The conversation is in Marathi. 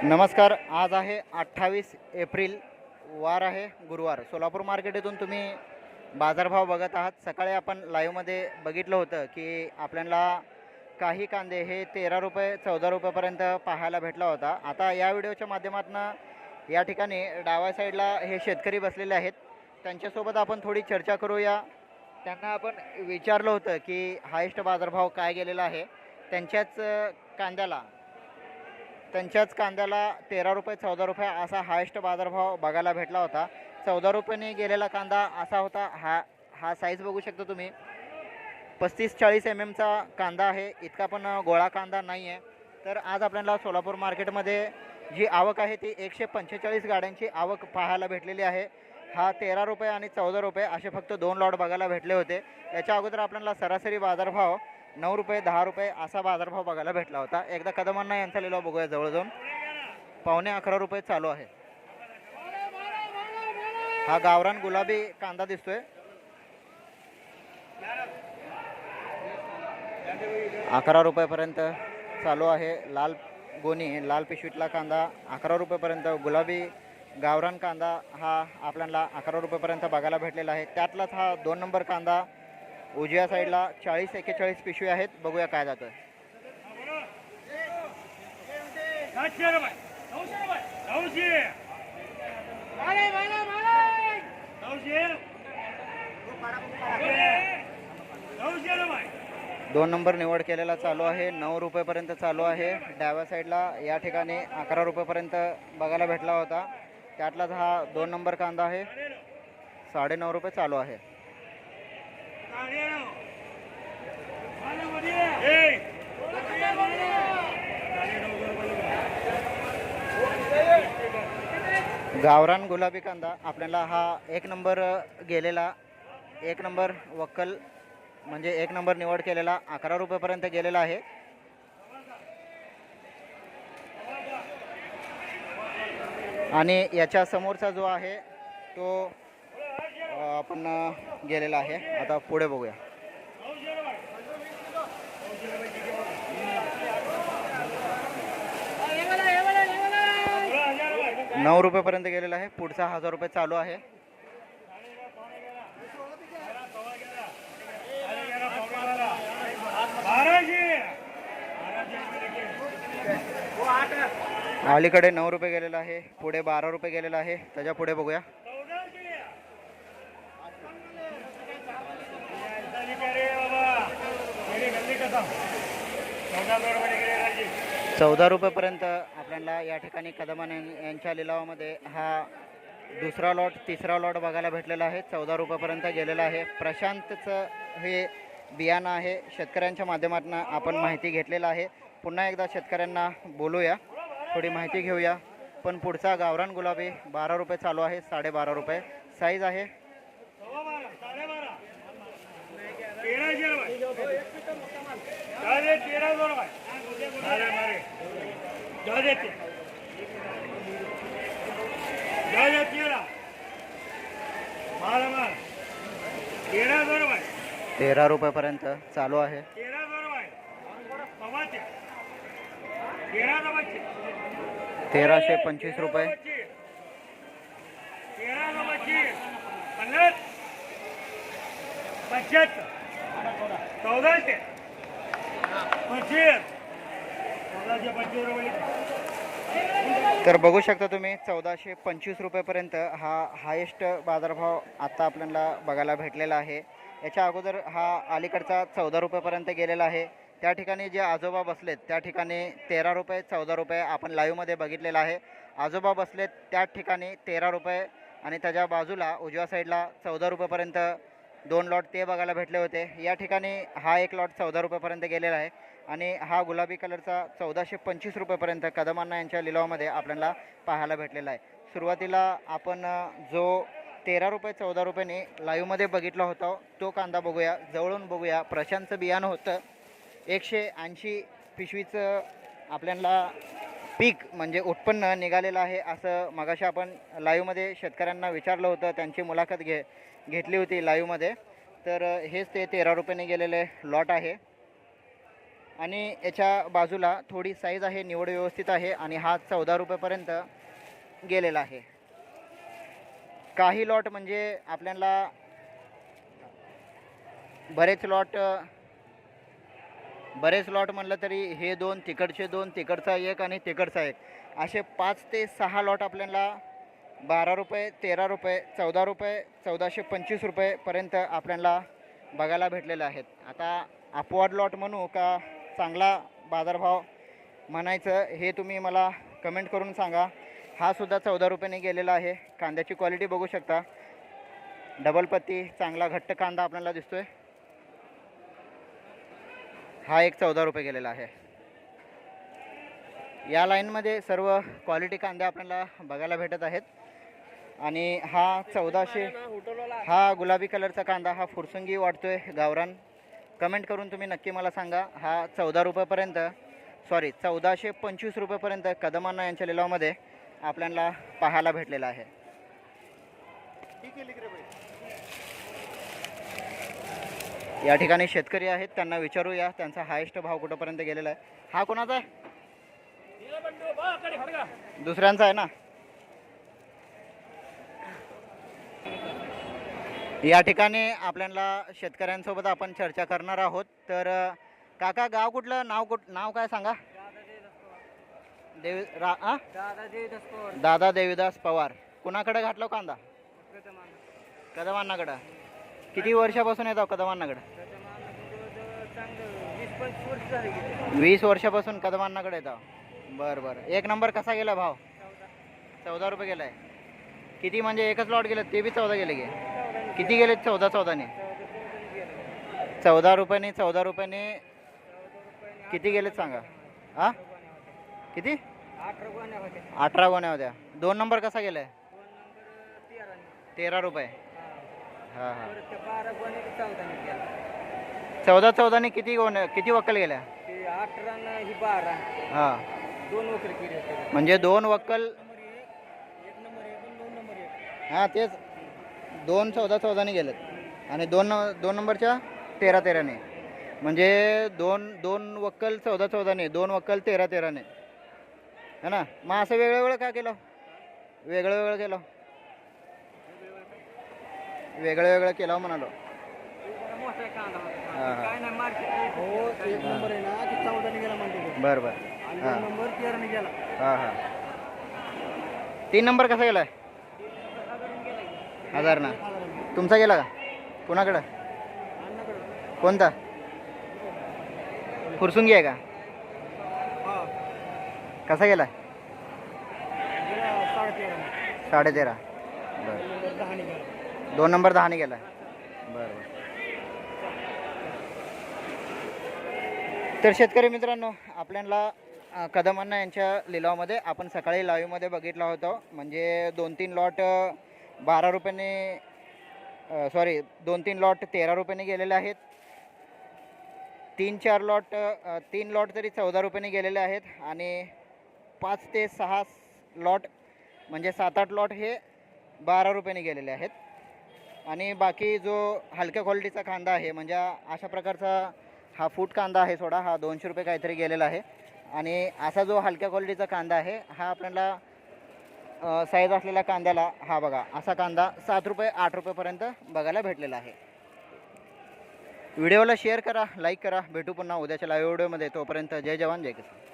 नमस्कार. आज आहे 28 एप्रिल, वार आहे गुरुवार. सोलापूर मार्केट तुम्ही बाजारभाव बघत आहात. सकाळी आपण लाईव्हमध्ये बघितलं होतं की आपल्याला काही कांदे हे 13 रुपये 14 रुपयेपर्यंत पाहायला भेटला होता. आता या व्हिडिओच्या माध्यमातून या ठिकाणी डाव्या साईडला हे शेतकरी बसलेले आहेत. त्यांच्यासोबत आपण थोडी चर्चा करूया. त्यांना आपण विचारलं होतं की हायेस्ट बाजारभाव काय गेलेला आहे. त्यांच्याच कांद्याला त्यांच्याच कांद्याला 13 रुपये 14 रुपये असा हायेस्ट बाजारभाव बघायला भेटला होता. 14 रुपयाने गेलेला कांदा असा होता. हा साईज बघू शकता तुम्ही. 35-40 चा कांदा आहे. इतका पण गोळा कांदा नाही आहे. तर आज आपल्याला सोलापूर मार्केटमध्ये जी आवक आहे ती 145 गाड्यांची आवक पाहायला भेटलेली आहे. हा 13 रुपये आणि 14 रुपये असे फक्त 2 लॉट बघायला भेटले होते. याच्या अगोदर आपल्याला सरासरी बाजारभाव 9 रुपये 10 रुपये असा बाजारभाव बघायला भेटला होता. एकदा कदमांना यांचा लिलाव बघूया जवळ जाऊन. 11:15 रुपये चालू आहे. हा गावरान गुलाबी कांदा दिसतोय. 11 रुपयापर्यंत चालू आहे. लाल गोणी लाल पिशवीतला कांदा 11 रुपयेपर्यंत. गुलाबी गावरान कांदा हा आपल्याला 11 रुपयेपर्यंत बघायला भेटलेला आहे. त्यातलाच हा 2 नंबर कांदा उजव्या साईडला 40-41 पिशवी आहेत. बघूया काय जातोय. दोन नंबर निवड केलेला चालू आहे. 9 रुपयेपर्यंत चालू आहे. डाव्या साईडला या ठिकाणी 11 रुपयेपर्यंत बघायला भेटला होता. त्यातलाच हा 2 नंबर कांदा आहे. 9.5 रुपये चालू आहे. गावरान गुलाबी कांदा आपल्याला हा 1 नंबर गेलेला, 1 नंबर वक्कल म्हणजे 1 नंबर निवड केलेला 11 रुपयेपर्यंत गेलेला आहे. आणि याच्या समोरचा जो आहे तो आपण गेलेला आहे. आता पुढे बघूया. ₹9 रुपयेपर्यंत गेलेला आहे. पुढचा 1000 रुपये चालू आहे. अलीकडे 9 रुपये गेलेला आहे. पुढे 12 रुपये गेलेला आहे. त्याच्या पुढे बघूया. 14 रुपयेपर्यंत आपल्याला या ठिकाणी कदमान यांच्या लिलावामध्ये हा दुसरा लॉट तिसरा लॉट बघायला भेटलेला आहे. 14 रुपयेपर्यंत गेलेला आहे. प्रशांतचं हे बियाणं आहे. शेतकऱ्यांच्या माध्यमातून आपण माहिती घेतलेला आहे. पुन्हा एकदा शेतकऱ्यांना बोलूया, थोडी माहिती घेऊया. पण पुढचा गावरान गुलाबी 12 रुपये चालू आहे. 12.5 रुपये साईज आहे. ₹13 रुपयेपर्यंत चालू आहे. 1325 रुपये. 1425 तर बघू शकता तुम्ही 1425 रुपयेपर्यंत हा हायेस्ट बाजारभाव आत्ता आपल्याला बघायला भेटलेला आहे. याच्या अगोदर हा अलीकडचा 14 रुपयेपर्यंत गेलेला आहे. त्या ठिकाणी जे आजोबा बसलेत त्या ठिकाणी 13 रुपये 14 रुपये आपण लाईव्हमध्ये बघितलेला आहे. आजोबा बसलेत त्या ठिकाणी 13 रुपये आणि त्याच्या बाजूला उजव्या साईडला 14 रुपयेपर्यंत 2 लॉट ते बघायला भेटले होते. या ठिकाणी हा 1 लॉट 14 रुपयेपर्यंत गेलेला आहे. आणि हा गुलाबी कलरचा 1425 रुपयेपर्यंत कदमांना यांच्या लिलावामध्ये आपल्याला पाहायला भेटलेला आहे. सुरुवातीला आपण जो 13 रुपये 14 रुपयाने लाईव्हमध्ये बघितला होता तो कांदा बघूया, जवळून बघूया. प्रशांतचं बियाणं होतं. 180 पिशवीचं आपल्याला पीक म्हणजे उत्पन्न निघालेलं आहे असं मगाशी आपण लाईव्हमध्ये शेतकऱ्यांना विचारलं होतं. त्यांची मुलाखत घेतली होती लाईव्हमध्ये. तर हेच ते 13 रुपयाने गेलेले लॉट आहे. आणि याच्या बाजूला थोडी साईज आहे, निवड व्यवस्थित आहे आणि हा 14 रुपयेपर्यंत गेलेला आहे. काही लॉट म्हणजे आपल्याला बरेच लॉट म्हणलं तरी हे 2, तिकडचे 2, तिकडचा 1 आणि तिकडचा 1 असे 5 ते 6 लॉट आपल्याला 12 रुपये, 13 रुपये, 14 रुपये, 1425 रुपयेपर्यंत आपल्याला बघायला भेटलेले आहेत. आता अपवाद लॉट म्हणू का चांगला बाजारभाव म्हणायचं हे तुम्ही मला कमेंट करून सांगा. हा सुद्धा 14 रुपयाने गेलेला आहे. कांद्याची क्वालिटी बघू शकता, डबल पत्ती, चांगला घट्ट कांदा आपल्याला दिसतोय. हा एक 14 रुपये गेलेला आहे. या लाईनमध्ये सर्व क्वालिटी कांदे आपल्याला बघायला भेटत आहेत. आणि हा 1400, हा गुलाबी कलरचा कांदा, हा फुरसंगी वाटतोय गावरान. कमेंट करून तुम्ही नक्की मला सांगा. हा 14 रुपयेपर्यंत, 1425 रुपयेपर्यंत कदमांना यांच्या लिलावामध्ये आपल्याला पाहायला भेटलेला आहे. या ठिकाणी शेतकरी आहेत, त्यांना विचारूया त्यांचा हायेस्ट भाव कुठंपर्यंत गेलेला आहे. हा कोणाचा आहे? दुसऱ्यांचा आहे ना. या ठिकाणी आपल्याला शेतकऱ्यांसोबत आपण चर्चा करणार आहोत. तर काका गाव कुठलं, नाव काय सांगा? दादा देवीदास पवार. कुणाकडे घातलो कांदा? कदमांनाकडं. किती वर्षापासून येतो कदमांनाकडं? 20 वर्षापासून कदमांनाकडे येतो. बरं. एक नंबर कसा गेला भाव? 14 रुपये गेलाय. किती म्हणजे एकच लॉट गेलं ते बी 14 गेले गे? किती गेले? 14ने 14 रुपयाने किती गेलेत सांगा? हा किती? 18 गोण्या होत्या. 2 नंबर कसा गेलाय? 13 रुपये. हां 14ने किती वक्कल गेल्या? 12 हां 2 वक्कल केले म्हणजे 2 वक्कल. हां तेच 2 14ने गेलेत आणि 2 नंबरच्या 13ने म्हणजे 2 वक्कल 14ने, 2 वक्कल 13ने है ना. मग असं वेगळं का केलं? वेगळं केलं, वेगळं केलं म्हणालो. बरं. हां 3 नंबर कसा गेलाय? 1000 ना. तुमचा गेला का? कुणाकडं? कोणता? फुरसुंगी आहे का? कसा गेला? 13.5. बरं. 2 नंबर 10ने गेला. बरं. तर शेतकरी मित्रांनो, आपल्याला कदमांना यांच्या लिलावामध्ये आपण सकाळी लाईव्हमध्ये बघितला होता. म्हणजे 2-3 लॉट 12 रुपयाने, 2-3 लॉट 13 रुपयाने गेलेले आहेत. 3-4 लॉट 3 लॉट तरी 14 रुपयाने गेलेले आहेत. आणि 5 ते 6 लॉट म्हणजे 7-8 लॉट हे 12 रुपयाने गेलेले आहेत. आणि बाकी जो हलक्या क्वालिटीचा कांदा आहे, म्हणजे अशा प्रकारचा हा फूट कांदा आहे सोडा, हा 200 रुपये काहीतरी गेलेला आहे. आणि असा जो हलक्या क्वालिटीचा कांदा आहे हा आपल्याला साईज असलेल्या कांद्याला, हा बघा असा कांदा 7 रुपये 8 रुपयेपर्यंत बघायला भेटलेला आहे. व्हिडिओला शेअर करा, लाईक करा. भेटू पुन्हा उद्याच्या लाईव्ह व्हिडिओमध्ये. तोपर्यंत जय जवान जय किसान.